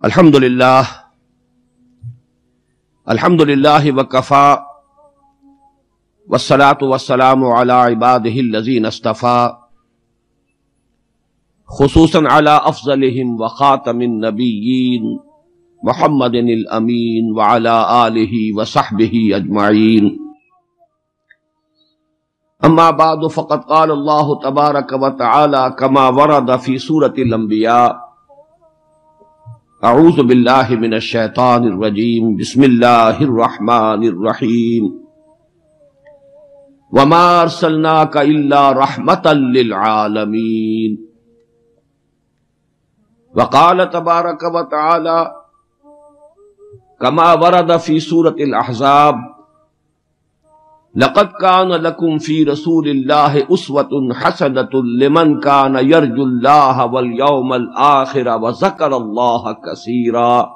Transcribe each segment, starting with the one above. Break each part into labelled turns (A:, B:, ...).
A: الحمدللہ وکفا والصلاة والسلام علی عبادہ الذین اصطفا خصوصا علی افضلہم وخاتم النبیین محمد الامین وعلی آلہ وصحبہ اجمعین اما بعد فقد قال اللہ تبارک وتعالی کما ورد فی سورۃ الانبیاء اعوذ باللہ من الشیطان الرجیم بسم اللہ الرحمن الرحیم وما ارسلناک الا رحمتا للعالمین وقال تبارک وتعالی کما ورد فی سورۃ الاحزاب لقد كان لكم في رسول الله أسوة حسنة لمن كان يرجو الله واليوم الآخر وذكر الله كثيرا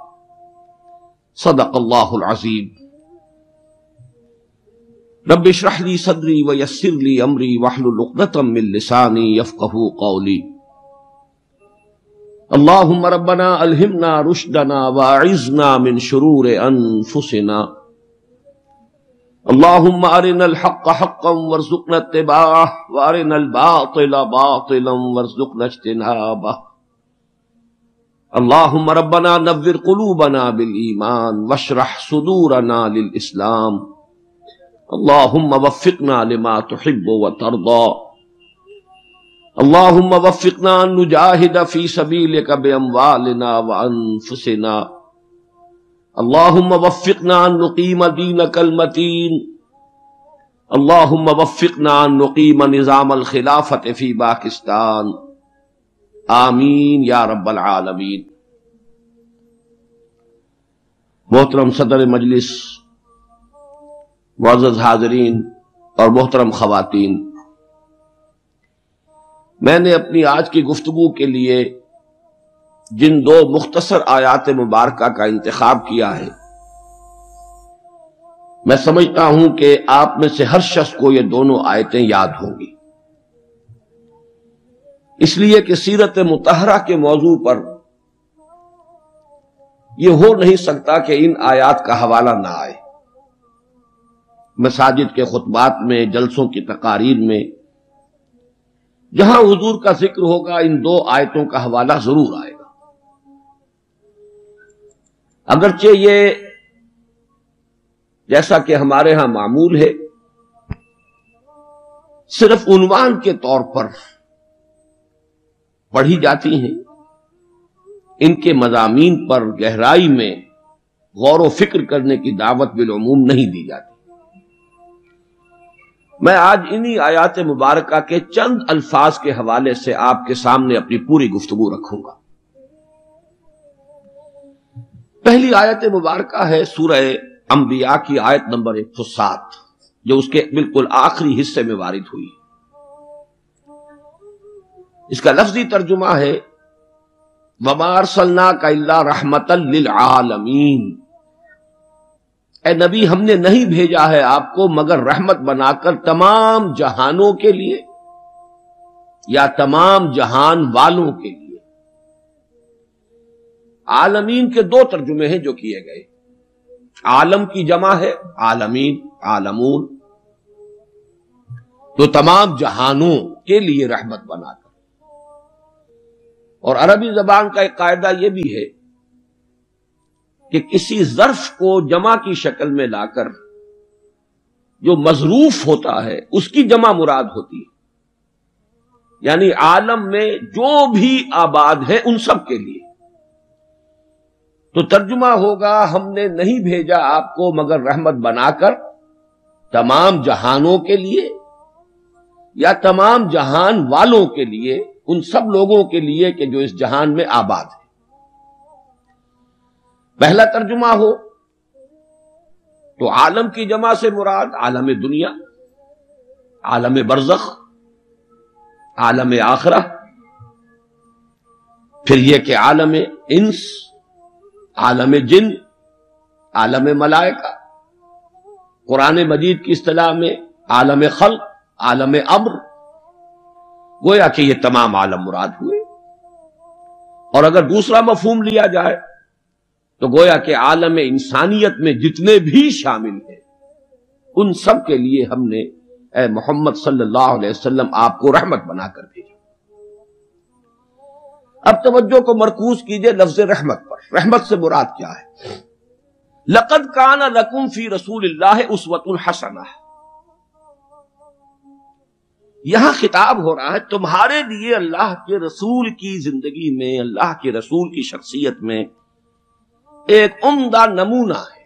A: صدق الله العظيم رب اشرح لي صدري ويسر لي أمري واحلل عقدة من لساني يفقهوا قولي اللهم ربنا ألهمنا رشدنا وأعذنا من شرور أنفسنا اللهم أرنا الحق حقا وارزقنا اتباعه وأرنا الباطل باطلا وارزقنا اجتنابه اللهم ربنا نور قلوبنا بالإيمان واشرح صدورنا للإسلام اللهم وفقنا لما تحب وترضى اللهم وفقنا أن نجاهد في سبيلك بأموالنا وأنفسنا اللهم وفقنا أن نقيم دينك المتين اللهم وفقنا أن نقيم نظام الخلافة في باکستان آمین یا رب العالمین۔ محترم صدر مجلس، معزز حاضرین اور محترم خواتین، میں نے اپنی آج کی گفتگو کے لیے جن دو مختصر آیات مبارکہ کا انتخاب کیا ہے، میں سمجھتا ہوں کہ آپ میں سے ہر شخص کو یہ دونوں آیتیں یاد ہوں گی، اس لیے کہ سیرت مطہرہ کے موضوع پر یہ ہو نہیں سکتا کہ ان آیات کا حوالہ نہ آئے۔ مساجد کے خطبات میں، جلسوں کی تقاریر میں جہاں حضور کا ذکر ہوگا ان دو آیتوں کا حوالہ ضرور آئے گا، اگرچہ یہ جیسا کہ ہمارے ہاں معمول ہے صرف عنوان کے طور پر پڑھی جاتی ہیں، ان کے مضامین پر گہرائی میں غور و فکر کرنے کی دعوت بالعموم نہیں دی جاتی۔ میں آج انہی آیات مبارکہ کے چند الفاظ کے حوالے سے آپ کے سامنے اپنی پوری گفتگو رکھوں گا۔ پہلی آیت مبارکہ ہے سورہ انبیاء کی آیت نمبر 107، جو اس کے بالکل آخری حصے میں وارد ہوئی۔ اس کا لفظی ترجمہ ہے وَمَا أَرْسَلْنَاكَ إِلَّا رَحْمَةً لِلْعَالَمِينَ، اے نبی ہم نے نہیں بھیجا ہے آپ کو مگر رحمت بنا کر تمام جہانوں کے لیے یا تمام جہان والوں کے لیے۔ عالمین کے دو ترجمے ہیں جو کیے گئے، عالم کی جمع ہے عالمین، عالمون، تو تمام جہانوں کے لیے رحمت بنا کر۔ اور عربی زبان کا ایک قاعدہ یہ بھی ہے کہ کسی ظرف کو جمع کی شکل میں لا کر جو مظروف ہوتا ہے اس کی جمع مراد ہوتی ہے، یعنی عالم میں جو بھی آباد ہے ان سب کے لیے۔ تو ترجمہ ہوگا ہم نے نہیں بھیجا آپ کو مگر رحمت بنا کر تمام جہانوں کے لیے یا تمام جہان والوں کے لیے، ان سب لوگوں کے لیے کہ جو اس جہان میں آباد ہے۔ پہلا ترجمہ ہو تو عالم کی جمع سے مراد عالم دنیا، عالم برزخ، عالم آخرہ، پھر یہ کہ عالم انس، عالم جن، عالم ملائکہ، قرآن مجید کی اصطلاح میں عالم خلق، عالم امر، گویا کہ یہ تمام عالم مراد ہوئے۔ اور اگر دوسرا مفہوم لیا جائے تو گویا کہ عالم انسانیت میں جتنے بھی شامل ہیں ان سب کے لیے ہم نے اے محمد صلی اللہ علیہ وسلم آپ کو رحمت بنا کر بھیجا۔ اب توجہ کو مرکوز کیجئے لفظ رحمت پر۔ رحمت سے مراد کیا ہے؟ لقد کان لکم فی رسول اللہ اسوۃ حسنہ، یہاں خطاب ہو رہا ہے تمہارے لیے اللہ کے رسول کی زندگی میں، اللہ کے رسول کی شخصیت میں ایک عمدہ نمونہ ہے۔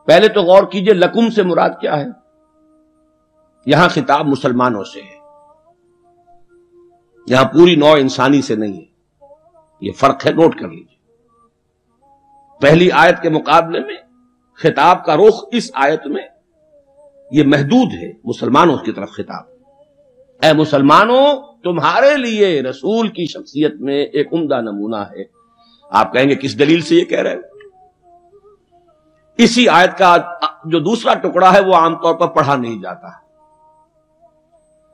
A: پہلے تو غور کیجئے لکم سے مراد کیا ہے؟ یہاں خطاب مسلمانوں سے ہے، یہاں پوری نوع انسانی سے نہیں ہے، یہ فرق ہے، نوٹ کر لیجئے۔ پہلی آیت کے مقابلے میں خطاب کا رخ اس آیت میں یہ محدود ہے، مسلمانوں کی طرف خطاب۔ اے مسلمانوں، تمہارے لیے رسول کی شخصیت میں ایک عمدہ نمونہ ہے۔ آپ کہیں گے کس دلیل سے یہ کہہ رہے ہیں؟ اسی آیت کا جو دوسرا ٹکڑا ہے وہ عام طور پر پڑھا نہیں جاتا۔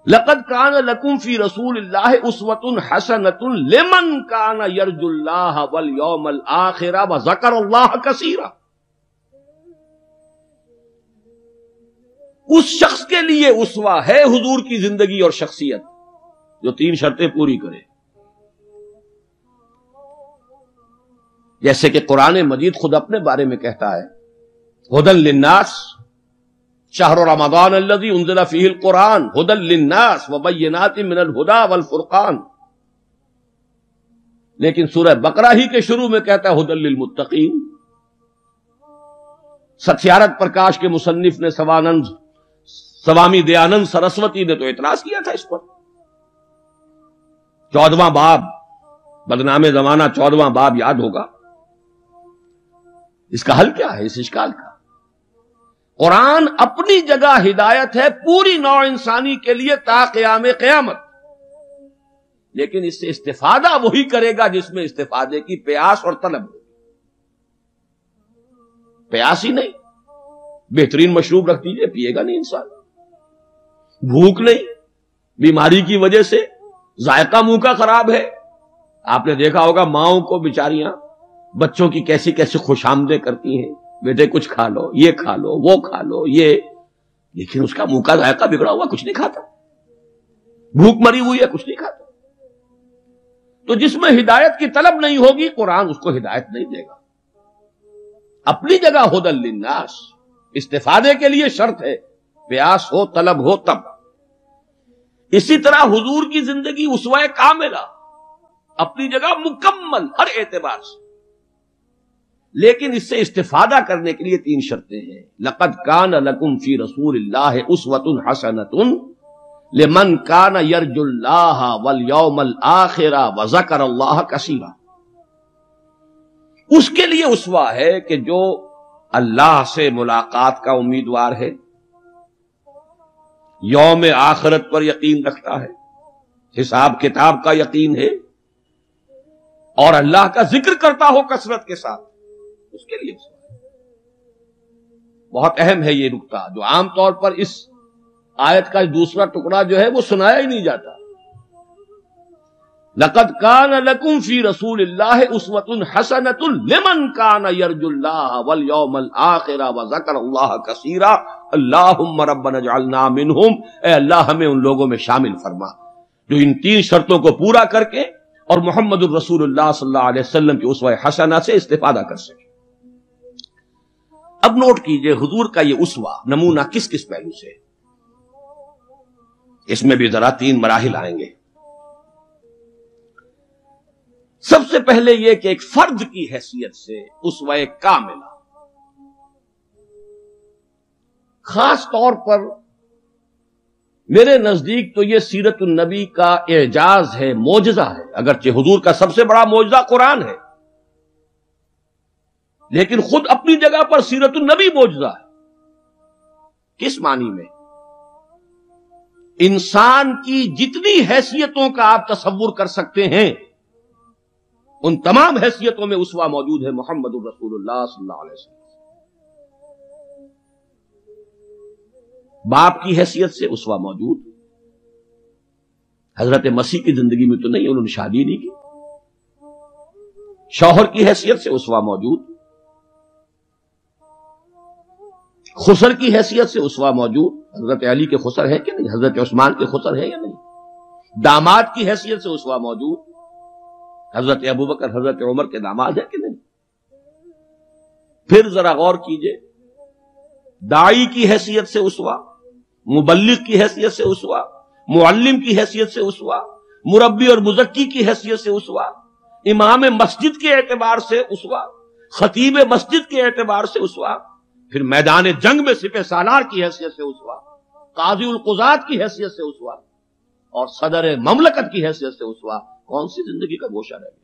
A: لقد کان لکم فی رسول اللہ اسوۃ حسنۃ لمن کان یرجو اللہ والیوم الآخر وذکر اللہ کثیرا، اس شخص کے لیے اسوہ ہے حضور کی زندگی اور شخصیت جو تین شرطیں پوری کرے، جیسے کہ قرآن مجید خود اپنے بارے میں کہتا ہے ہدی للناس شہر رمضان الذی انزل فیہ القرآن ہدی للناس وبینات من الہدی والفرقان، لیکن سورہ بقرہ ہی کے شروع میں کہتا ہے ہدی للمتقین۔ ستیارتھ پرکاش کے مصنف نے سوامی دیانند سرسوتی نے تو اعتراض کیا تھا اس پر۔ 14واں باب، بدنام زمانہ 14واں باب یاد ہوگا۔ اس کا حل کیا ہے اس اشکال کا؟ قرآن اپنی جگہ ہدایت ہے پوری نوع انسانی کے لیے تا قیام قیامت، لیکن اس سے استفادہ وہی کرے گا جس میں استفادے کی پیاس اور طلب ہو۔ پیاس ہی نہیں، بہترین مشروب رکھ دیجئے، پیے گا نہیں انسان۔ بھوک نہیں، بیماری کی وجہ سے ذائقہ منہ کا خراب ہے۔ آپ نے دیکھا ہوگا ماؤں کو بیچاریاں بچوں کی کیسی کیسی خوش آمدیں کرتی ہیں، بیٹے کچھ کھا لو، یہ کھا لو، وہ کھا لو، یہ، لیکن اس کا منہ کا ذائقہ بگڑا ہوا، کچھ نہیں کھاتا، بھوک مری ہوئی ہے، کچھ نہیں کھاتا۔ تو جس میں ہدایت کی طلب نہیں ہوگی قرآن اس کو ہدایت نہیں دے گا۔ اپنی جگہ ہدی للناس، استفادے کے لیے شرط ہے، پیاس ہو، طلب ہو تب۔ اسی طرح حضور کی زندگی اسوہ کاملہ، اپنی جگہ مکمل ہر اعتبار سے، لیکن اس سے استفادہ کرنے کے لیے تین شرطیں ہیں۔ لقد کان لکم فی رسول اللہ اسوۃ حسنۃ لمن کان یرجو اللہ والیوم الآخر وذکر اللہ کثیرا، اس کے لیے اسوہ ہے کہ جو اللہ سے ملاقات کا امیدوار ہے، یوم آخرت پر یقین رکھتا ہے، حساب کتاب کا یقین ہے، اور اللہ کا ذکر کرتا ہو کثرت کے ساتھ، اس کے لیے بہت اہم ہے یہ نکتہ جو عام طور پر اس آیت کا دوسرا ٹکڑا جو ہے وہ سنایا ہی نہیں جاتا۔ لقد کان لکم فی رسول اللہ اسوۃ حسنۃ لمن کان یرجو اللہ والیوم الآخر وذکر اللہ کثیرا اللہم ربنا اجعلنا منہم، اے اللہ ہمیں ان لوگوں میں شامل فرما جو ان تین شرطوں کو پورا کر کے اور محمد الرسول اللہ صلی اللہ علیہ وسلم کی اسوہ حسنہ سے استفادہ کر سکے۔ اب نوٹ کیجئے حضور کا یہ اسوہ نمونہ کس کس پہلو سے، اس میں بھی ذرا تین مراحل آئیں گے۔ سب سے پہلے یہ کہ ایک فرد کی حیثیت سے اسوہ کاملہ، خاص طور پر میرے نزدیک تو یہ سیرت النبی کا اعجاز ہے، معجزہ ہے۔ اگرچہ حضور کا سب سے بڑا معجزہ قرآن ہے، لیکن خود اپنی جگہ پر سیرت النبی معجزہ ہے۔ کس معنی میں؟ انسان کی جتنی حیثیتوں کا آپ تصور کر سکتے ہیں ان تمام حیثیتوں میں اسوہ موجود ہے محمد الرسول اللہ صلی اللہ علیہ وسلم۔ باپ کی حیثیت سے اسوہ موجود، حضرت مسیح کی زندگی میں تو نہیں، انہوں نے شادی نہیں کی، شوہر کی حیثیت سے اسوہ موجود، خسر کی حیثیت سے اسوہ موجود، حضرت علی کے خسر ہے کہ نہیں، حضرت عثمان کے خسر ہے یا نہیں، داماد کی حیثیت سے اسوہ موجود، حضرت ابوبکر حضرت عمر کے داماد ہے کہ نہیں۔ پھر ذرا غور کیجئے، داعی کی حیثیت سے اسوہ، مبلغ کی حیثیت سے اسوہ، معلم کی حیثیت سے اسوہ، مربی اور مزکی کی حیثیت سے اسوہ، امام مسجد کے اعتبار سے اسوہ، خطیب مسجد کے اعتبار سے اسوہ، پھر میدان جنگ میں سپہ سالار کی حیثیت سے اسوہ، قاضی القضات کی حیثیت سے اسوہ، اور صدر مملکت کی حیثیت سے اسوہ۔ کون سی زندگی کا گوشہ رہ گیا؟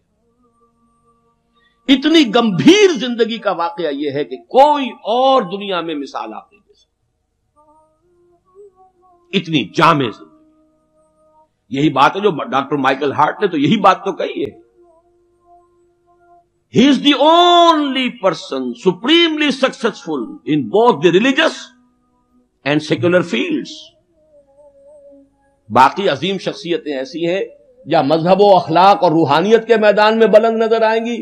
A: اتنی گمبھیر زندگی کا واقعہ یہ ہے کہ کوئی اور دنیا میں مثال آپ نہیں دے سکتے، اتنی جامع زندگی۔ یہی بات ہے جو ڈاکٹر مائیکل ہارٹ نے تو یہی بات تو کہی ہے، he is the only person supremely successful in both the religious and secular fields۔ باقی عظیم شخصیتیں ایسی ہیں یا مذہب و اخلاق اور روحانیت کے میدان میں بلند نظر آئیں گی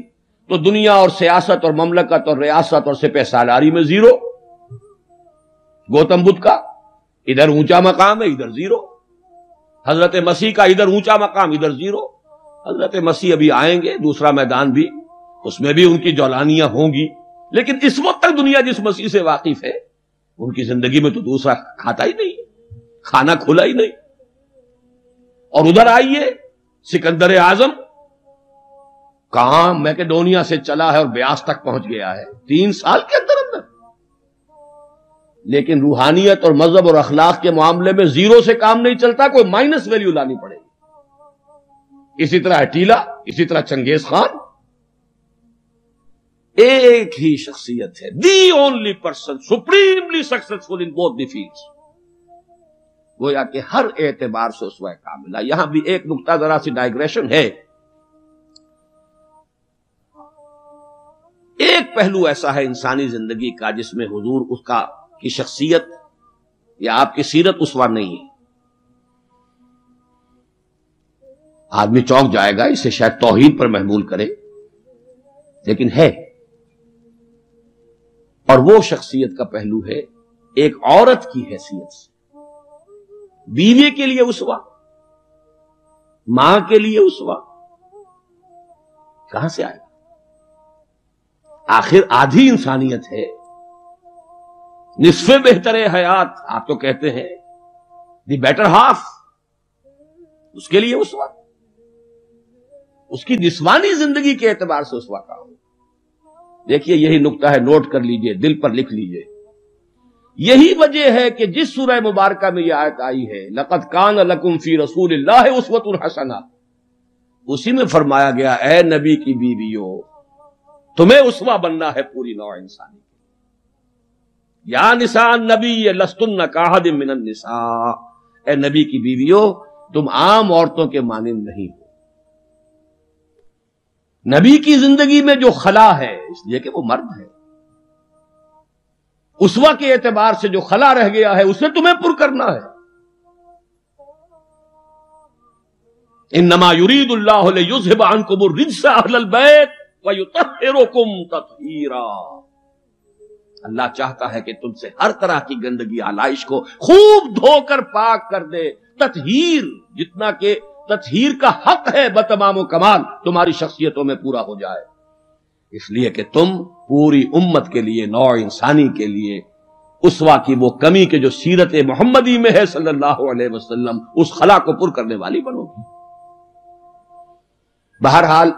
A: تو دنیا اور سیاست اور مملکت اور ریاست اور سپہ سالاری میں زیرو۔ گوتم بدھ کا ادھر اونچا مقام ہے، ادھر زیرو۔ حضرت مسیح کا ادھر اونچا مقام، ادھر زیرو۔ حضرت مسیح ابھی آئیں گے، دوسرا میدان بھی، اس میں بھی ان کی جولانیاں ہوں گی، لیکن اس وقت تک دنیا جس مسیح سے واقف ہے ان کی زندگی میں تو دوسرا کھاتا ہی نہیں، کھانا کھلا ہی نہیں۔ اور ادھر آئیے، سکندر اعظم کہاں میکیڈونیا سے چلا ہے اور بیاس تک پہنچ گیا ہے 3 سال کے اندر اندر، لیکن روحانیت اور مذہب اور اخلاق کے معاملے میں زیرو سے کام نہیں چلتا، کوئی مائنس ویلیو لانی پڑے گی۔ اسی طرح اٹیلا، اسی طرح چنگیز خان۔ ایک ہی شخصیت ہے، the only person supremely successful in both the fields, گویا کہ ہر اعتبار سے اسوہ کاملہ۔ یہاں بھی ایک نقطہ ذرا سی ڈائگریشن ہے، ایک پہلو ایسا ہے انسانی زندگی کا جس میں حضور اس کی شخصیت یا آپ کی سیرت اسوہ نہیں ہے۔ آدمی چونک جائے گا، اسے شاید توہین پر محمول کرے، لیکن ہے۔ اور وہ شخصیت کا پہلو ہے ایک عورت کی حیثیت سے، بیوی کے لیے اسوہ، ماں کے لیے اسوہ، کہاں سے آئے گا؟ آخر آدھی انسانیت ہے، نصف بہتر حیات آپ تو کہتے ہیں، دی بیٹر ہاف، اس کے لیے اسوہ، اس کی نسوانی زندگی کے اعتبار سے اسوہ کا ہو۔ دیکھیے یہی نقطہ ہے، نوٹ کر لیجئے، دل پر لکھ لیجئے۔ یہی وجہ ہے کہ جس سورہ مبارکہ میں یہ آیت آئی ہے لَقَدْ كَانَ لَكُمْ فِي رَسُولِ اللَّهِ أُسْوَةٌ حَسَنَةٌ، اسی میں فرمایا گیا اے نبی کی بیویوں تمہیں اسوہ بننا ہے پوری نوع انسانی۔ یا نساء النبی لستن کاحد من النساء، اے نبی کی بیویوں تم عام عورتوں کے مانند نہیں ہو۔ نبی کی زندگی میں جو خلا ہے اس لیے کہ وہ مرد ہے، اسوہ کے اعتبار سے جو خلا رہ گیا ہے اسے تمہیں پر کرنا ہے۔ انما یرید اللہ لیذھب عنکم الرجس اہل البیت ویطہرکم تطہیرا، اللہ چاہتا ہے کہ تم سے ہر طرح کی گندگی آلائش کو خوب دھو کر پاک کر دے، تطہیر جتنا کہ تطہیر کا حق ہے بتمام و کمال تمہاری شخصیتوں میں پورا ہو جائے، اس لیے کہ تم پوری امت کے لیے، نوع انسانی کے لیے اسوہ کی وہ کمی کہ جو سیرت محمدی میں ہے صلی اللہ علیہ وسلم، اس خلا کو پر کرنے والی بنو گی۔ بہرحال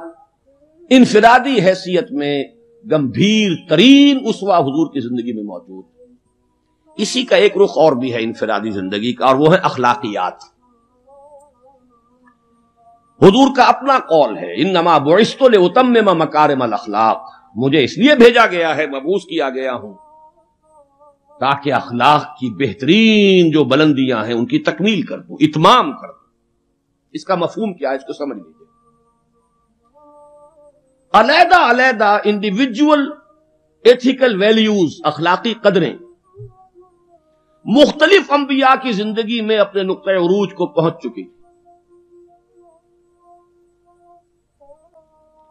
A: انفرادی حیثیت میں گمبھیر ترین اسوہ حضور کی زندگی میں موجود، اسی کا ایک رخ اور بھی ہے انفرادی زندگی کا، اور وہ ہے اخلاقیات۔ حضور کا اپنا قول ہے انما بعثت لاتمم مکارم الاخلاق، مجھے اس لیے بھیجا گیا ہے، مبعوث کیا گیا ہوں تاکہ اخلاق کی بہترین جو بلندیاں ہیں ان کی تکمیل کر دوں، اتمام کر دوں۔ اس کا مفہوم کیا ہے اس کو سمجھ لیجیے۔ علیحدہ علیحدہ انڈیویجول ایتھیکل ویلیوز، اخلاقی قدریں مختلف انبیاء کی زندگی میں اپنے نقطۂ عروج کو پہنچ چکی،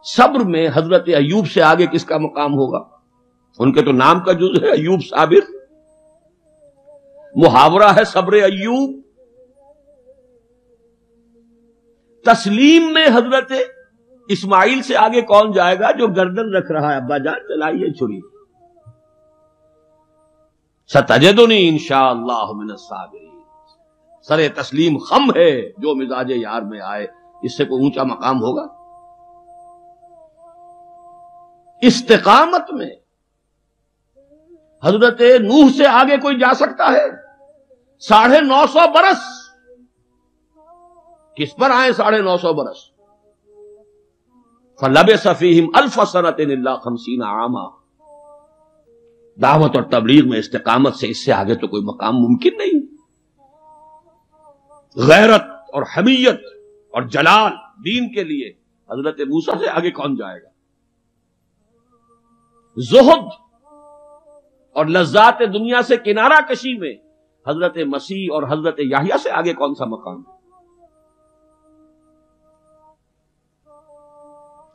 A: صبر میں حضرت ایوب سے آگے کس کا مقام ہوگا؟ ان کے تو نام کا جز ہے ایوب صابر، محاورہ ہے صبر ایوب۔ تسلیم میں حضرت اسماعیل سے آگے کون جائے گا جو گردن رکھ رہا ہے، ابا جان چلائیے چھری، ستجدنی انشاءاللہ من الصابرین۔ سر تسلیم خم ہے جو مزاج یار میں آئے، اس سے کوئی اونچا مقام ہوگا؟ استقامت میں حضرت نوح سے آگے کوئی جا سکتا ہے؟ 950 برس کس پر آئے؟ 950 برس۔ فلبث فیہم 1000 سنۃ الا 50 عاما۔ دعوت اور تبلیغ میں استقامت سے اس سے آگے تو کوئی مقام ممکن نہیں۔ غیرت اور حمیت اور جلال دین کے لیے حضرت موسیٰ سے آگے کون جائے گا؟ زہد اور لذات دنیا سے کنارہ کشی میں حضرت مسیح اور حضرت یحییٰ سے آگے کون سا مقام ہے؟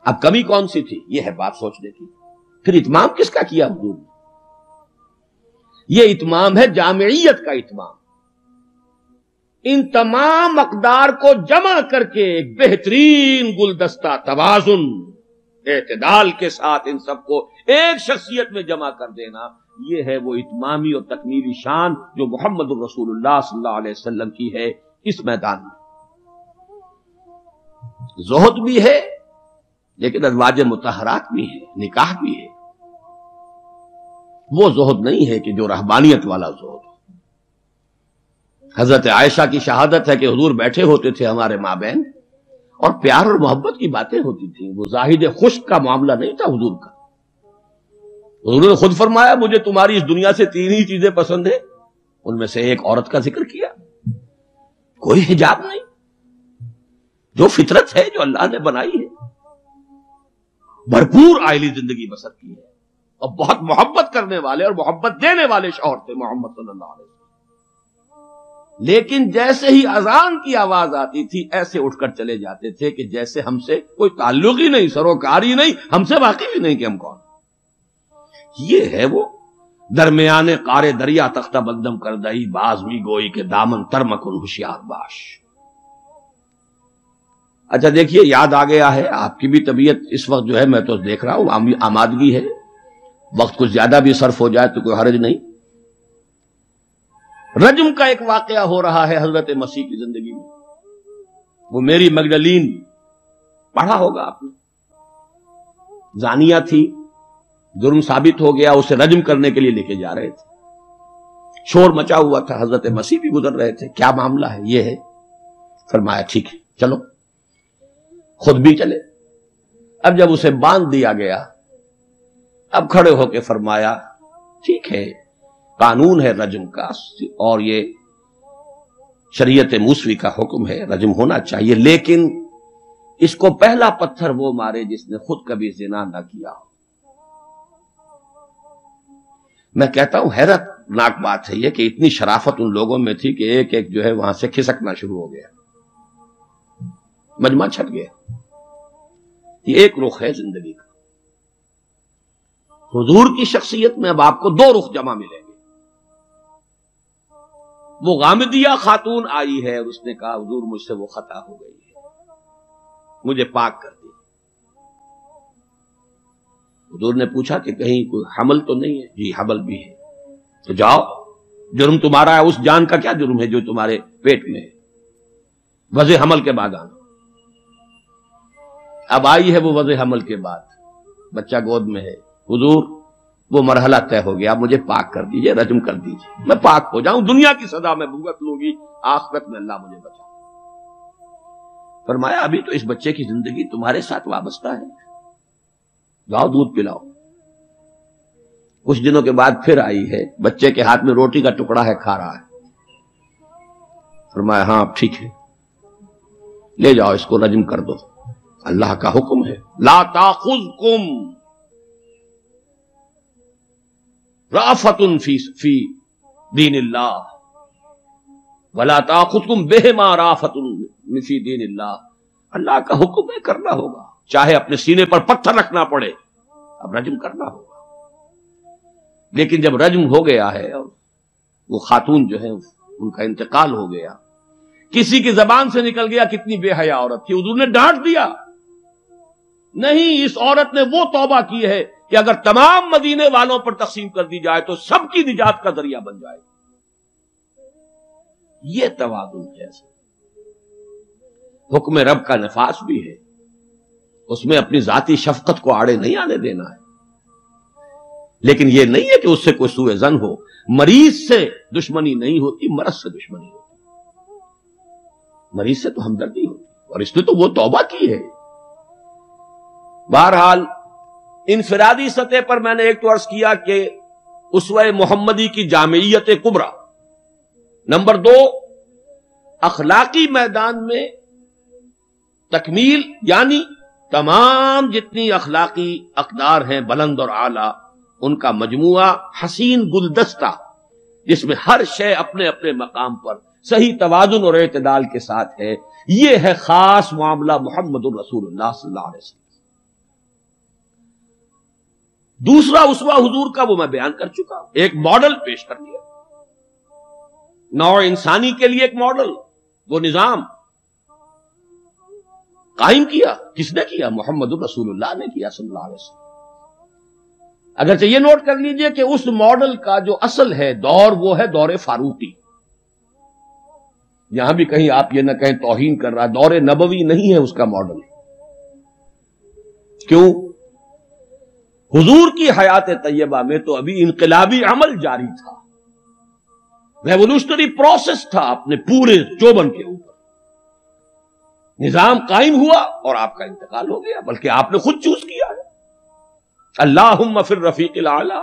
A: اب کمی کون سی تھی؟ یہ ہے بات سوچنے کی۔ پھر اتمام کس کا کیا حضور نے؟ یہ اتمام ہے جامعیت کا اتمام۔ ان تمام اقدار کو جمع کر کے ایک بہترین گلدستہ توازن اعتدال کے ساتھ ان سب کو ایک شخصیت میں جمع کر دینا، یہ ہے وہ اتمامی اور تکمیلی شان جو محمد الرسول اللہ صلی اللہ علیہ وسلم کی ہے اس میدان میں۔ زہد بھی ہے لیکن ازواج مطہرات بھی ہے، نکاح بھی ہے۔ وہ زہد نہیں ہے کہ جو رہبانیت والا زہد ہو۔ حضرت عائشہ کی شہادت ہے کہ حضور بیٹھے ہوتے تھے ہمارے مابین اور پیار اور محبت کی باتیں ہوتی تھیں، وہ زاہد خشک کا معاملہ نہیں تھا حضور کا۔ حضور نے خود فرمایا مجھے تمہاری اس دنیا سے 3 ہی چیزیں پسند ہیں، ان میں سے ایک عورت کا ذکر کیا، کوئی حجاب نہیں، جو فطرت ہے جو اللہ نے بنائی ہے، بھرپور عائلی زندگی بسر کی ہے، اور بہت محبت کرنے والے اور محبت دینے والے شوہر تھے محمد صلی اللہ علیہ وسلم۔ لیکن جیسے ہی اذان کی آواز آتی تھی ایسے اٹھ کر چلے جاتے تھے کہ جیسے ہم سے کوئی تعلق ہی نہیں، سروکار ہی نہیں، ہم سے واقف ہی نہیں کہ ہم کون۔ یہ ہے وہ درمیان قار دریا تختہ بندم کر دہی باز می گوئی کے دامن ترمکن ہوشیار باش۔ اچھا دیکھیے یاد آ گیا ہے، آپ کی بھی طبیعت اس وقت جو ہے میں تو دیکھ رہا ہوں آمادگی ہے، وقت کچھ زیادہ بھی صرف ہو جائے تو کوئی حرج نہیں۔ رجم کا ایک واقعہ ہو رہا ہے حضرت مسیح کی زندگی میں، وہ میری مگدلین پڑھا ہوگا آپ نے، زانیہ تھی، جرم ثابت ہو گیا، اسے رجم کرنے کے لیے لے کے جا رہے تھے، شور مچا ہوا تھا، حضرت مسیح بھی گزر رہے تھے، کیا معاملہ ہے؟ یہ ہے، فرمایا ٹھیک ہے چلو، خود بھی چلے۔ اب جب اسے باندھ دیا گیا، اب کھڑے ہو کے فرمایا ٹھیک ہے قانون ہے رجم کا اور یہ شریعت موسوی کا حکم ہے، رجم ہونا چاہیے، لیکن اس کو پہلا پتھر وہ مارے جس نے خود کبھی زنا نہ کیا ہو۔ میں کہتا ہوں حیرت ناک بات ہے یہ کہ اتنی شرافت ان لوگوں میں تھی کہ ایک ایک جو ہے وہاں سے کھسکنا شروع ہو گیا، مجمع چھٹ گیا۔ یہ ایک رخ ہے زندگی کا۔ حضور کی شخصیت میں اب آپ کو 2 رخ جمع ملیں گے۔ وہ غامدیہ خاتون آئی ہے، اس نے کہا حضور مجھ سے وہ خطا ہو گئی ہے، مجھے پاک کر دی۔ حضور نے پوچھا کہ کہیں کوئی حمل تو نہیں ہے؟ جی حمل بھی ہے۔ تو جاؤ، جرم تمہارا ہے، اس جان کا کیا جرم ہے جو تمہارے پیٹ میں ہے، وضع حمل کے بعد آنا۔ اب آئی ہے وہ وضع حمل کے بعد، بچہ گود میں ہے، حضور وہ مرحلہ طے ہو گیا، مجھے پاک کر دیجئے، رجم کر دیجئے، میں پاک ہو جاؤں، دنیا کی سزا میں بھگت لوں گی، آخرت میں اللہ مجھے بچا۔ فرمایا ابھی تو اس بچے کی زندگی تمہارے ساتھ وابستہ ہے، جاؤ دودھ پلاؤ۔ کچھ دنوں کے بعد پھر آئی ہے، بچے کے ہاتھ میں روٹی کا ٹکڑا ہے، کھا رہا ہے۔ فرمایا ہاں ٹھیک ہے، لے جاؤ اس کو رجم کر دو، اللہ کا حکم ہے، لا تاخذکم رافت فی دین اللہ ولا تاخذکم بہما رافت فی دین اللہ، اللہ کا حکم ہے، کرنا ہوگا، چاہے اپنے سینے پر پتھر رکھنا پڑے، اب رجم کرنا ہوگا۔ لیکن جب رجم ہو گیا ہے اور وہ خاتون جو ہے ان کا انتقال ہو گیا، کسی کی زبان سے نکل گیا کتنی بے حیا عورت تھی، حضور نے ڈانٹ دیا، نہیں، اس عورت نے وہ توبہ کی ہے کہ اگر تمام مدینے والوں پر تقسیم کر دی جائے تو سب کی نجات کا ذریعہ بن جائے۔ یہ توازن ہے، حکم رب کا نفاذ بھی ہے، اس میں اپنی ذاتی شفقت کو آڑے نہیں آنے دینا ہے، لیکن یہ نہیں ہے کہ اس سے کوئی سوء ظن ہو۔ مریض سے دشمنی نہیں ہوتی، مرض سے دشمنی ہوتی، مریض سے تو ہمدردی ہوتی، اور اس نے تو وہ توبہ کی ہے۔ بہرحال انفرادی سطح پر میں نے ایک تو عرض کیا کہ اسوہ محمدی کی جامعیت کبریٰ، نمبر 2 اخلاقی میدان میں تکمیل، یعنی تمام جتنی اخلاقی اقدار ہیں بلند اور اعلیٰ، ان کا مجموعہ حسین گلدستہ جس میں ہر شے اپنے اپنے مقام پر صحیح توازن اور اعتدال کے ساتھ ہے، یہ ہے خاص معاملہ محمد الرسول اللہ صلی اللہ علیہ وسلم۔ دوسرا اسوہ حضور کا وہ میں بیان کر چکا، ایک ماڈل پیش کر دیا، نوع انسانی کے لیے ایک ماڈل، وہ نظام قائم کیا، کس نے کیا؟ محمد الرسول اللہ نے کیا صلی اللہ علیہ وسلم۔ اگرچہ یہ نوٹ کر لیجئے کہ اس ماڈل کا جو اصل ہے دور، وہ ہے دور فاروقی، یہاں بھی کہیں آپ یہ نہ کہیں توہین کر رہا، دور نبوی نہیں ہے اس کا ماڈل۔ کیوں؟ حضور کی حیات طیبہ میں تو ابھی انقلابی عمل جاری تھا، ریولوشنری پروسیس تھا اپنے پورے چوبن کے اوپر، نظام قائم ہوا اور آپ کا انتقال ہو گیا، بلکہ آپ نے خود چوز کیا ہے، اللہم فی الرفیق الاعلی،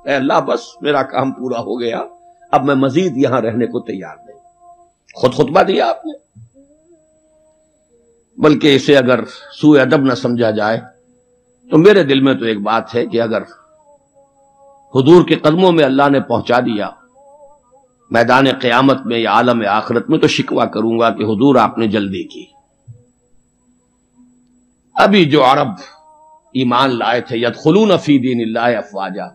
A: اے اللہ بس میرا کام پورا ہو گیا، اب میں مزید یہاں رہنے کو تیار نہیں، خود خطبہ دیا آپ نے۔ بلکہ اسے اگر سوء ادب نہ سمجھا جائے تو میرے دل میں تو ایک بات ہے کہ اگر حضور کے قدموں میں اللہ نے پہنچا دیا میدان قیامت میں یا عالم آخرت میں، تو شکوہ کروں گا کہ حضور آپ نے جلدی کی۔ ابھی جو عرب ایمان لائے تھے یدخلون فی دین اللہ افواجا،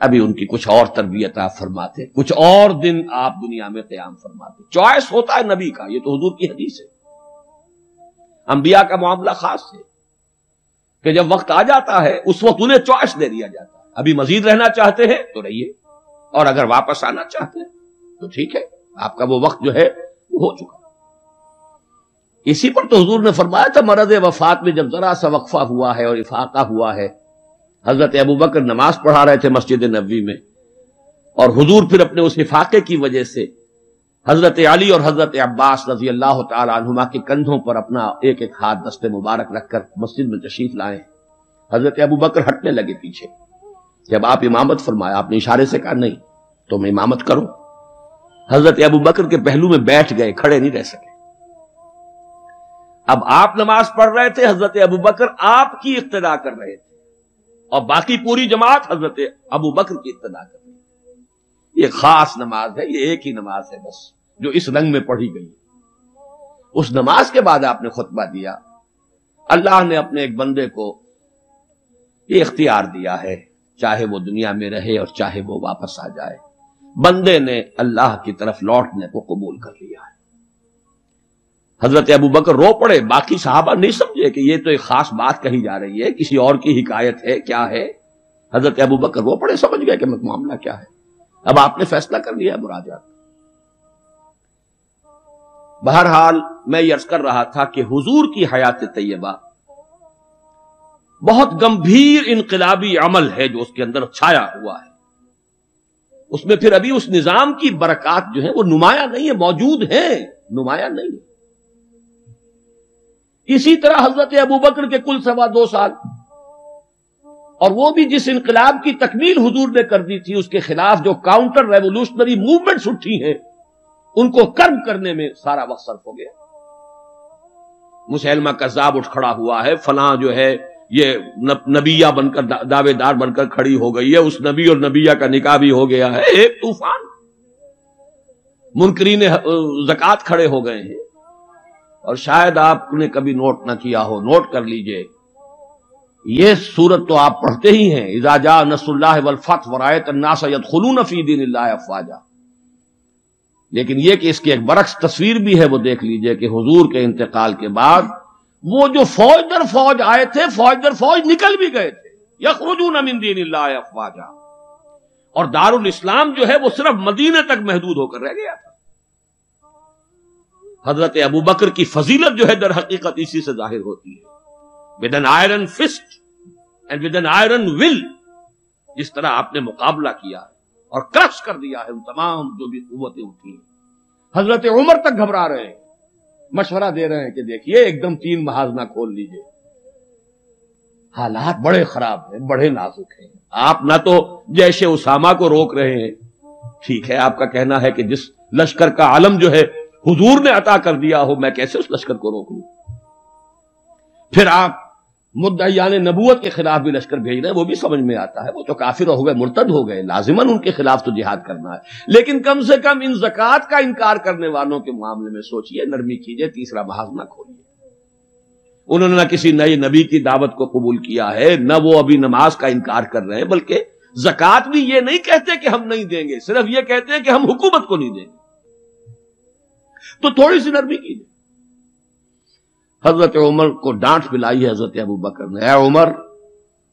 A: ابھی ان کی کچھ اور تربیت آپ فرماتے، کچھ اور دن آپ دنیا میں قیام فرماتے۔ چوائس ہوتا ہے نبی کا، یہ تو حضور کی حدیث ہے۔ انبیاء کا معاملہ خاص ہے کہ جب وقت آ جاتا ہے اس وقت انہیں چوائس دے دیا جاتا ہے، ابھی مزید رہنا چاہتے ہیں تو رہیے، اور اگر واپس آنا چاہتے ہیں تو ٹھیک ہے، آپ کا وہ وقت جو ہے وہ ہو چکا۔ اسی پر تو حضور نے فرمایا تھا مرض وفات میں جب ذرا سا وقفہ ہوا ہے اور افاقہ ہوا ہے، حضرت ابوبکر نماز پڑھا رہے تھے مسجد نبوی میں، اور حضور پھر اپنے اس افاقے کی وجہ سے حضرت علی اور حضرت عباس رضی اللہ تعالی عنہما کے کندھوں پر اپنا ایک ایک ہاتھ دست مبارک رکھ کر مسجد میں تشریف لائے۔ حضرت ابوبکر ہٹنے لگے پیچھے، جب آپ امامت فرمایا آپ نے اشارے سے کہا نہیں تم امامت کرو، حضرت ابوبکر کے پہلو میں بیٹھ گئے، کھڑے نہیں رہ سکے۔ اب آپ نماز پڑھ رہے تھے، حضرت ابوبکر آپ کی اقتدا کر رہے تھے، اور باقی پوری جماعت حضرت ابوبکر کی اقتدا کر رہی ہے۔ یہ خاص نماز ہے، یہ ایک ہی نماز ہے بس جو اس رنگ میں پڑھی گئی۔ اس نماز کے بعد آپ نے خطبہ دیا، اللہ نے اپنے ایک بندے کو یہ اختیار دیا ہے، چاہے وہ دنیا میں رہے اور چاہے وہ واپس آ جائے، بندے نے اللہ کی طرف لوٹنے کو قبول کر لیا ہے۔ حضرت ابوبکر رو پڑے، باقی صحابہ نہیں سمجھے کہ یہ تو ایک خاص بات کہی جا رہی ہے، کسی اور کی حکایت ہے، کیا ہے۔ حضرت ابوبکر رو پڑے، سمجھ گئے کہ معاملہ کیا ہے، اب آپ نے فیصلہ کر لیا مراجعات۔ بہرحال میں یہ عرض کر رہا تھا کہ حضور کی حیات طیبہ بہت گمبھیر انقلابی عمل ہے جو اس کے اندر چھایا ہوا ہے، اس میں پھر ابھی اس نظام کی برکات جو ہیں وہ نمایاں نہیں ہے، موجود ہیں، نمایاں نہیں ہے۔ اسی طرح حضرت ابوبکر کے کل 2.25 سال، اور وہ بھی جس انقلاب کی تکمیل حضور نے کر دی تھی، اس کے خلاف جو کاؤنٹر ریولوشنری موومنٹس اٹھی ہیں ان کو کرم کرنے میں سارا وقت صرف ہو گیا۔ مسیلمہ کذاب اٹھ کھڑا ہوا ہے، فلاں جو ہے یہ نبیہ بن کر دعوے دار بن کر کھڑی ہو گئی ہے، اس نبی اور نبیہ کا نکاح بھی ہو گیا ہے، ایک طوفان، منکرین زکوٰۃ کھڑے ہو گئے ہیں، اور شاید آپ نے کبھی نوٹ نہ کیا ہو، نوٹ کر لیجئے، یہ سورت تو آپ پڑھتے ہی ہیں، اذا جاء نصر اللہ والفتح ورأیت الناس يدخلون فی دین اللہ افواجا، لیکن یہ کہ اس کی ایک برعکس تصویر بھی ہے، وہ دیکھ لیجئے کہ حضور کے انتقال کے بعد وہ جو فوج در فوج آئے تھے، فوج در فوج نکل بھی گئے تھے، یخرجون من دین اللہ افواجا، اور دارالاسلام جو ہے وہ صرف مدینے تک محدود ہو کر رہ گیا تھا۔ حضرت ابوبکر کی فضیلت جو ہے در حقیقت اسی سے ظاہر ہوتی ہے، with an iron fist and with an iron will، جس طرح آپ نے مقابلہ کیا ہے اور کرش کر دیا ہے ان تمام جو بھی قوتیں اٹھی ہیں۔ حضرت عمر تک گھبرا رہے ہیں، مشورہ دے رہے ہیں کہ دیکھیے ایک دم 3 محاذ نہ کھول لیجئے، حالات بڑے خراب ہیں، بڑے نازک ہیں، آپ نہ تو جیش اسامہ کو روک رہے ہیں، ٹھیک ہے آپ کا کہنا ہے کہ جس لشکر کا علم جو ہے حضور نے عطا کر دیا ہو، میں کیسے اس لشکر کو روک لوں؟ پھر آپ مدعیان نبوت کے خلاف بھی لشکر بھیج رہے ہیں، وہ بھی سمجھ میں آتا ہے، وہ تو کافر ہو گئے، مرتد ہو گئے، لازماً ان کے خلاف تو جہاد کرنا ہے، لیکن کم سے کم ان زکوٰۃ کا انکار کرنے والوں کے معاملے میں سوچئے، نرمی کیجئے، تیسرا محاذ نہ کھولیے۔ انہوں نے نہ کسی نئے نبی کی دعوت کو قبول کیا ہے، نہ وہ ابھی نماز کا انکار کر رہے ہیں، بلکہ زکوٰۃ بھی یہ نہیں کہتے کہ ہم نہیں دیں گے، صرف یہ کہتے ہیں کہ ہم حکومت کو نہیں دیں گے، تو تھوڑی سی نرمی کیجئے۔ حضرت عمر کو ڈانٹ پلائی ہے حضرت ابوبکر نے، اے عمر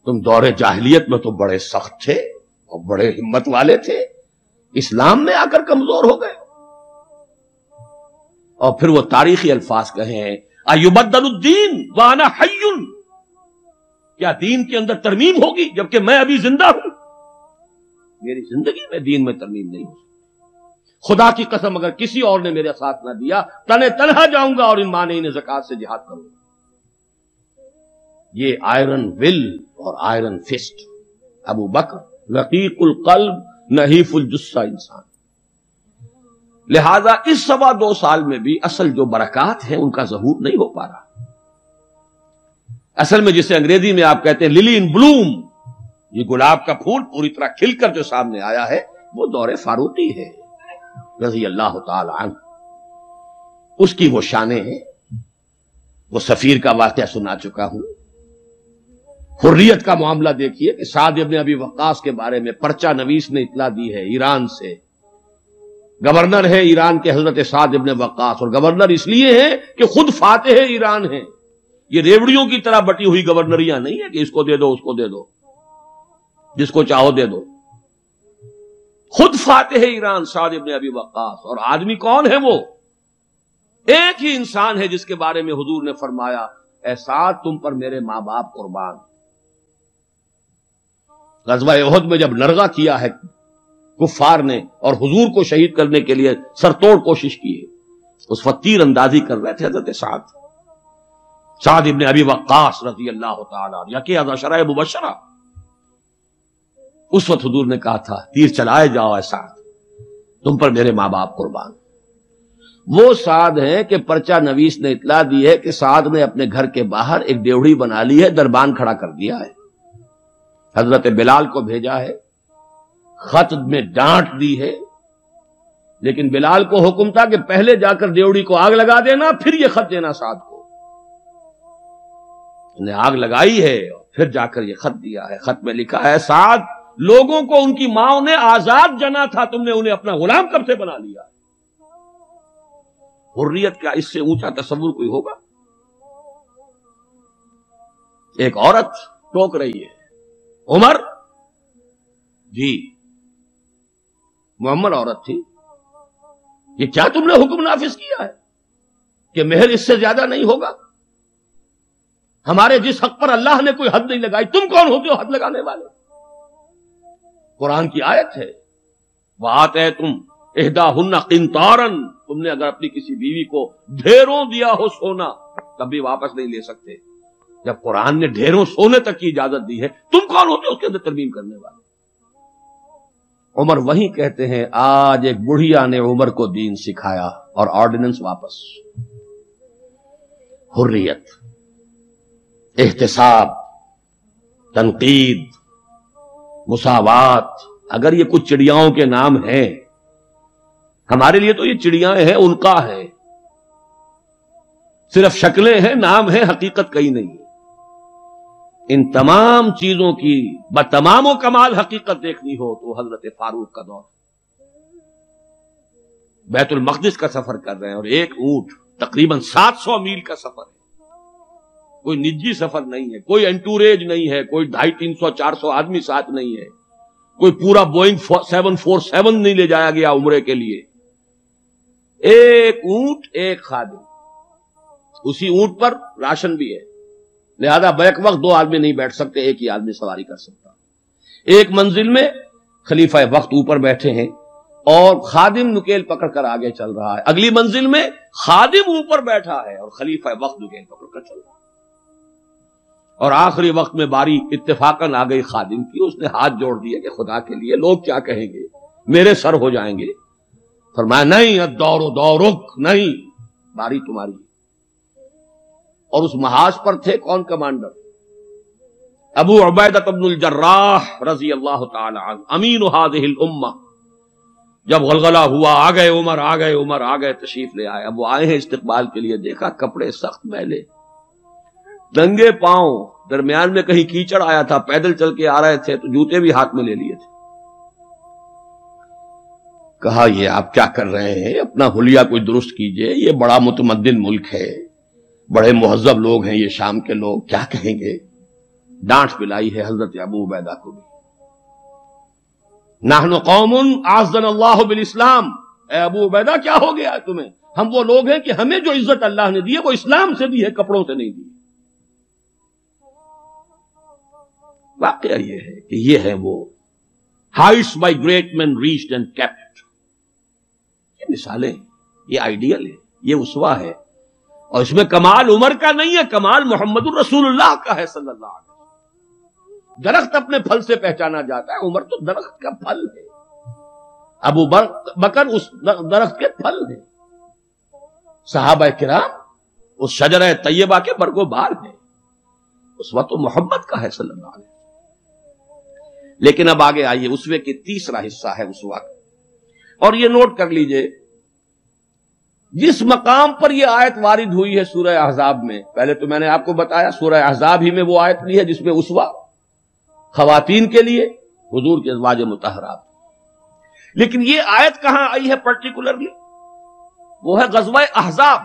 A: تم دور جاہلیت میں تو بڑے سخت تھے اور بڑے ہمت والے تھے، اسلام میں آ کر کمزور ہو گئے۔ اور پھر وہ تاریخی الفاظ کہے ہیں، ایبدل الدین وانا حی، کیا دین کے اندر ترمیم ہوگی جبکہ میں ابھی زندہ ہوں؟ میری زندگی میں دین میں ترمیم نہیں ہوگی، خدا کی قسم اگر کسی اور نے میرے ساتھ نہ دیا تنہا جاؤں گا اور ان مانعین زکوٰۃ سے جہاد کروں گا۔ یہ آئرن ول اور آئرن فسٹ، ابو بکر رقیق القلب نحیف الجثہ انسان۔ لہذا اس 2.25 سال میں بھی اصل جو برکات ہیں ان کا ظہور نہیں ہو پا رہا۔ اصل میں جسے انگریزی میں آپ کہتے ہیں للی ان بلوم، یہ گلاب کا پھول پوری طرح کھل کر جو سامنے آیا ہے وہ دور فاروقی ہے رضی اللہ تعالی عنہ، اس کی وہ شانیں ہیں۔ وہ سفیر کا واقعہ سنا چکا ہوں، حریت کا معاملہ دیکھیے کہ سعد ابن ابی وقاص کے بارے میں پرچہ نویس نے اطلاع دی ہے ایران سے، گورنر ہے ایران کے حضرت سعد ابن وقاص، اور گورنر اس لیے ہیں کہ خود فاتح ایران ہیں، یہ ریوڑیوں کی طرح بٹی ہوئی گورنریاں نہیں ہے کہ اس کو دے دو اس کو دے دو، جس کو چاہو دے دو، خود فاتح ایران سعد ابن ابی وقاص۔ اور آدمی کون ہے وہ؟ ایک ہی انسان ہے جس کے بارے میں حضور نے فرمایا، اے سعد تم پر میرے ماں باپ قربان۔ غزوہ احد میں جب نرغہ کیا ہے کفار نے اور حضور کو شہید کرنے کے لیے سرتوڑ کوشش کی ہے، اس وقت تیر اندازی کر رہے تھے حضرت سعد ابن ابی وقاص رضی اللہ تعالی عنہ، یا کہ عشرہ مبشرہ۔ اس وقت حضور نے کہا تھا تیر چلائے جاؤ اے سعد، تم پر میرے ماں باپ قربان۔ وہ سعد ہیں کہ پرچہ نویس نے اطلاع دی ہے کہ سعد نے اپنے گھر کے باہر ایک ڈیوڑی بنا لی ہے، دربان کھڑا کر دیا ہے، حضرت بلال کو بھیجا ہے، خط میں ڈانٹ دی ہے، لیکن بلال کو حکم تھا کہ پہلے جا کر ڈیوڑی کو آگ لگا دینا پھر یہ خط دینا سعد کو۔ انہیں آگ لگائی ہے اور پھر جا کر یہ خط دیا ہے۔ خط میں لکھا ہے، سعد لوگوں کو ان کی ماں نے آزاد جنا تھا، تم نے انہیں اپنا غلام کب سے بنا لیا؟ حریت کا اس سے اونچا تصور کوئی ہوگا؟ ایک عورت ٹوک رہی ہے، عمر جی، محمد عورت تھی، یہ کیا تم نے حکم نافذ کیا ہے کہ مہر اس سے زیادہ نہیں ہوگا؟ ہمارے جس حق پر اللہ نے کوئی حد نہیں لگائی، تم کون ہوتے ہو حد لگانے والے؟ قرآن کی آیت ہے، وَآتَيْتُمْ إِحْدَاهُنَّ قِنْطَارًا، تم نے اگر اپنی کسی بیوی کو ڈھیروں دیا ہو سونا کبھی واپس نہیں لے سکتے۔ جب قرآن نے ڈھیروں سونے تک کی اجازت دی ہے، تم کون ہوتے اس کے اندر ترمیم کرنے والے؟ عمر وہیں کہتے ہیں، آج ایک بڑھیا نے عمر کو دین سکھایا اور آرڈیننس واپس۔ حریت، احتساب، تنقید، مساوات، اگر یہ کچھ چڑیاؤں کے نام ہیں، ہمارے لیے تو یہ چڑیاں ہیں، ان کا ہے۔ صرف شکلیں ہیں، نام ہیں، حقیقت کہیں نہیں ہے۔ ان تمام چیزوں کی بتمام و کمال حقیقت دیکھنی ہو تو حضرت فاروق کا دور، بیت المقدس کا سفر کر رہے ہیں اور ایک اونٹ تقریباً 700 میل کا سفر ہے، کوئی نجی سفر نہیں ہے، کوئی انٹوریج نہیں ہے، کوئی 250-300-400 آدمی ساتھ نہیں ہے، کوئی پورا بوئنگ 747 نہیں لے جایا گیا عمرے کے لیے، ایک اونٹ ایک خادم، اسی اونٹ پر راشن بھی ہے، لہذا بیک وقت 2 آدمی نہیں بیٹھ سکتے، ایک ہی آدمی سواری کر سکتا۔ ایک منزل میں خلیفہ وقت اوپر بیٹھے ہیں اور خادم نکیل پکڑ کر آگے چل رہا ہے، اگلی منزل میں خادم اوپر بیٹھا ہے اور خلیفہ وقت نکیل پکڑ کر چل رہا ہے، اور آخری وقت میں باری اتفاقاً آ گئی خادم کی، اس نے ہاتھ جوڑ دیا کہ خدا کے لیے لوگ کیا کہیں گے، میرے سر ہو جائیں گے۔ فرمایا نہیں، الدور دورک، نہیں، باری تمہاری۔ اور اس محاذ پر تھے کون کمانڈر؟ ابو عبیدہ بن الجراح رضی اللہ تعالی عنہ، امین هذه الامہ۔ جب غلغلہ ہوا، آ گئے عمر، آ گئے عمر، آ گئے، تشریف لے آئے۔ اب وہ آئے ہیں استقبال کے لیے، دیکھا کپڑے سخت میلے، ننگے پاؤں، درمیان میں کہیں کیچڑ آیا تھا، پیدل چل کے آ رہے تھے تو جوتے بھی ہاتھ میں لے لیے تھے۔ کہا یہ آپ کیا کر رہے ہیں، اپنا حلیہ کوئی درست کیجئے، یہ بڑا متمدن ملک ہے، بڑے مہذب لوگ ہیں یہ شام کے لوگ، کیا کہیں گے۔ ڈانٹ پلائی ہے حضرت ابو عبیدہ کو بھی۔ نحن قوم اعزنا اللہ بالاسلام، اے ابو عبیدہ کیا ہو گیا تمہیں، ہم وہ لوگ ہیں کہ ہمیں جو عزت اللہ نے دی ہے وہ اسلام سے دی ہے، کپڑوں سے نہیں دی۔ واقعہ یہ ہے کہ یہ ہے وہ heights by great man reached and kept, یہ مثالیں، یہ آئیڈیل ہے، یہ اسوہ ہے، اور اس میں کمال عمر کا نہیں ہے، کمال محمد الرسول اللہ کا ہے صلی اللہ علیہ وسلم۔ درخت اپنے پھل سے پہچانا جاتا ہے، عمر تو درخت کا پھل ہے، ابو بکر اس درخت کے پھل ہیں، صحابہ کرام اس شجرہ طیبہ کے برگ و بار ہیں، اسوہ تو محمد کا ہے صلی اللہ علیہ وسلم۔ لیکن اب آگے آئیے، اسوے کی تیسرا حصہ ہے اسوہ کا، اور یہ نوٹ کر لیجئے، جس مقام پر یہ آیت وارد ہوئی ہے سورہ احزاب میں، پہلے تو میں نے آپ کو بتایا سورہ احزاب ہی میں وہ آیت لی ہے جس میں اسوہ خواتین کے لیے حضور کے ازواج مطہرات، لیکن یہ آیت کہاں آئی ہے پرٹیکولرلی؟ وہ ہے غزوہ احزاب،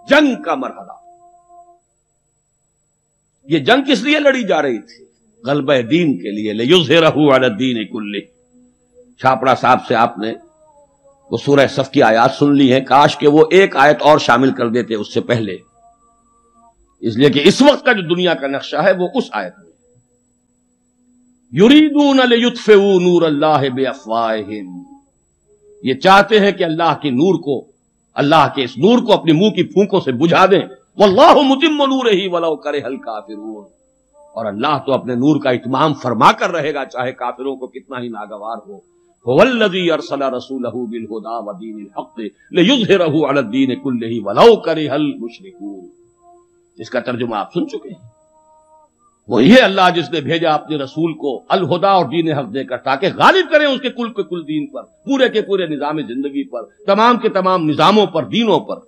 A: جنگ کا مرحلہ۔ یہ جنگ کس لیے لڑی جا رہی تھی؟ غلبہ دین کے لیے، لِیُظْهِرَهُ عَلَى الدِّینِ كُلِّهِ۔ چھاپڑا صاحب سے آپ نے وہ سورہ صف کی آیات سن لی ہیں، کاش کہ وہ ایک آیت اور شامل کر دیتے اس سے پہلے، اس لیے کہ اس وقت کا جو دنیا کا نقشہ ہے وہ اس آیت میں، یریدون لیطفئوا نور اللہ بافواہہم، یہ چاہتے ہیں کہ اللہ کے نور کو، اللہ کے اس نور کو اپنی منہ کی پھونکوں سے بجھا دیں، واللہ متم نورہ ولو کرہ الکافرون، اور اللہ تو اپنے نور کا اتمام فرما کر رہے گا چاہے کافروں کو کتنا ہی ناگوار ہو۔ هو الذی ارسل رسولہ بالہدی ودین الحق لیظہرہ علی الدین کلہ ولو کرہ المشرکون۔ اس کا ترجمہ آپ سن چکے ہیں، وہی ہے اللہ جس نے بھیجا اپنے رسول کو الہدا اور دین حق دے کر تاکہ غالب کریں اس کے کل دین پر، پورے کے پورے نظام زندگی پر، تمام کے تمام نظاموں پر، دینوں پر،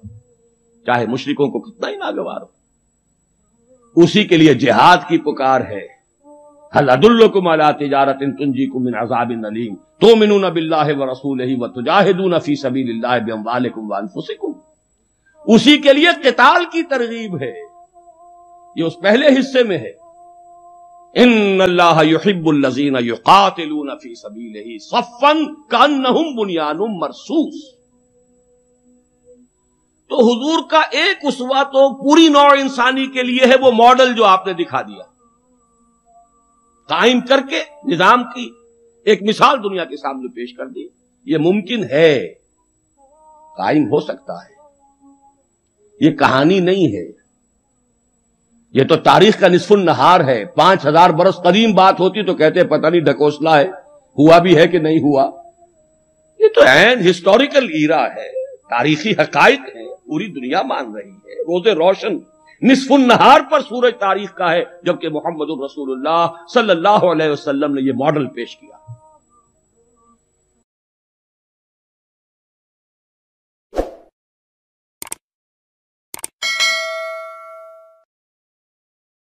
A: چاہے مشرکوں کو کتنا ہی ناگوار ہو۔ اسی کے لیے جہاد کی پکار ہے، هل ادلکم علی تجارۃ تنجیکم من عذاب الیم تؤمنون باللہ ورسولہ وتجاہدون فی سبیل اللہ باموالکم وانفسکم۔ اسی کے لیے قتال کی ترغیب ہے، یہ اس پہلے حصے میں ہے، ان اللہ یحب الذین یقاتلون فی سبیلہ صفا کانہم بنیان مرصوص۔ تو حضور کا ایک اسوہ تو پوری نوع انسانی کے لیے ہے، وہ ماڈل جو آپ نے دکھا دیا، قائم کر کے نظام کی ایک مثال دنیا کے سامنے پیش کر دی۔ یہ ممکن ہے، قائم ہو سکتا ہے، یہ کہانی نہیں ہے، یہ تو تاریخ کا نصف النہار ہے۔ 5000 برس قدیم بات ہوتی تو کہتے پتہ نہیں ڈھکوسلا ہے، ہوا بھی ہے کہ نہیں ہوا۔ یہ تو عین ہسٹوریکل ایرا ہے، تاریخی حقائق ہیں، پوری دنیا مان رہی ہے، روز روشن نصف النہار پر سورج تاریخ کا ہے، جبکہ محمد الرسول اللہ صلی اللہ علیہ وسلم نے یہ ماڈل پیش کیا۔